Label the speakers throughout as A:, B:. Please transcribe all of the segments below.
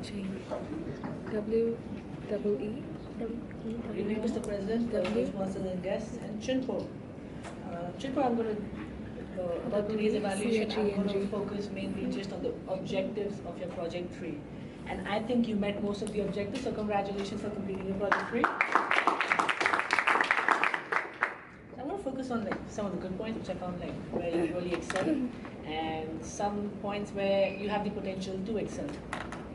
A: teaching. W double E.
B: Good evening, Mr. President, sponsors and guests, and Chinpo. Chinpo, I'm going to, about today's evaluation, I'm going to focus mainly just on the objectives of your Project 3. And I think you met most of the objectives, so congratulations for completing your Project 3. So I'm going to focus on some of the good points, which I found where you really excel, and some points where you have the potential to excel.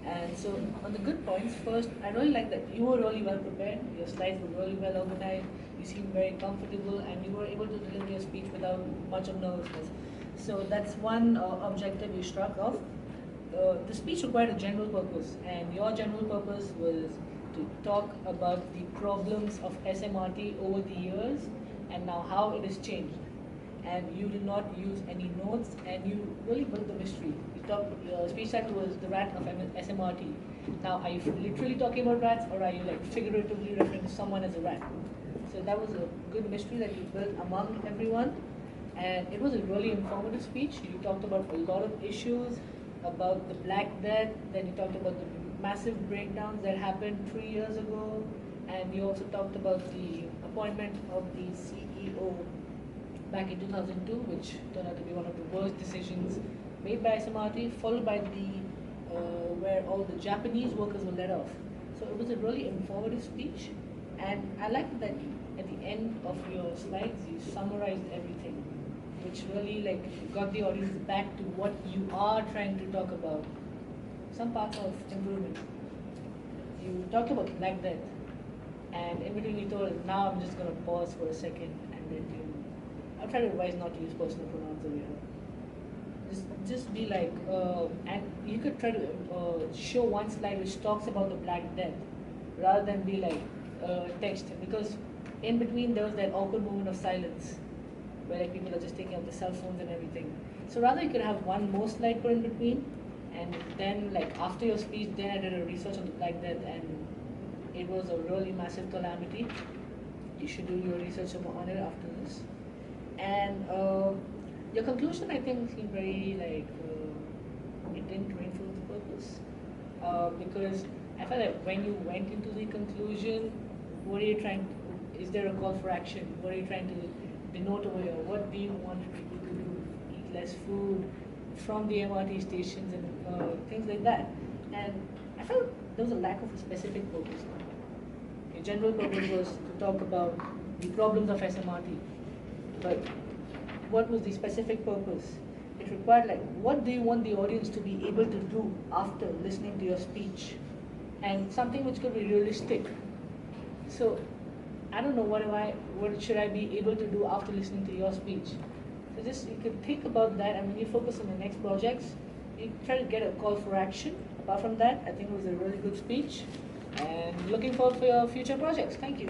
B: And so on the good points, first, I really like that you were really well prepared, your slides were really well organized, you seemed very comfortable, and you were able to deliver your speech without much of nervousness. So that's one objective you struck off. The speech required a general purpose, and your general purpose was to talk about the problems of SMRT over the years and now how it has changed. And you did not use any notes, and you really built the mystery. Your speech title was The Rat of SMRT. Now, are you literally talking about rats, or are you figuratively referring to someone as a rat? So that was a good mystery that you built among everyone, and it was a really informative speech. You talked about a lot of issues, about the Black Death, then you talked about the massive breakdowns that happened 3 years ago, and you also talked about the appointment of the CEO back in 2002, which turned out to be one of the worst decisions made by SMRT, followed by where all the Japanese workers were let off. So it was a really informative speech, and I liked that at the end of your slides you summarized everything, which really got the audience back to what you are trying to talk about. Some parts of improvement. You talked about Black Death, and in between you told us, now I'm just going to pause for a second, and then I'll try to advise not to use personal pronouns over here. Just be and you could try to show one slide which talks about the Black Death, rather than be text, because in between there was that awkward moment of silence, where people are just taking out their cell phones and everything. So rather you could have one more slide put in between, and then after your speech, then I did a research on the Black Death, and it was a really massive calamity. You should do your research on it after this. And your conclusion, I think, seemed very it didn't reinforce the purpose, because I felt like when you went into the conclusion, what are you trying to, is there a call for action? What are you trying to denote over here? What do you want people to do? Eat less food from the MRT stations and things like that. And I felt there was a lack of a specific purpose. Your general purpose was to talk about the problems of SMRT, but what was the specific purpose? It required what do you want the audience to be able to do after listening to your speech, and something which could be realistic. So I don't know what should I be able to do after listening to your speech. So just you could think about that, and when you focus on the next projects, you try to get a call for action. Apart from that, I think it was a really good speech, and looking forward for your future projects. Thank you.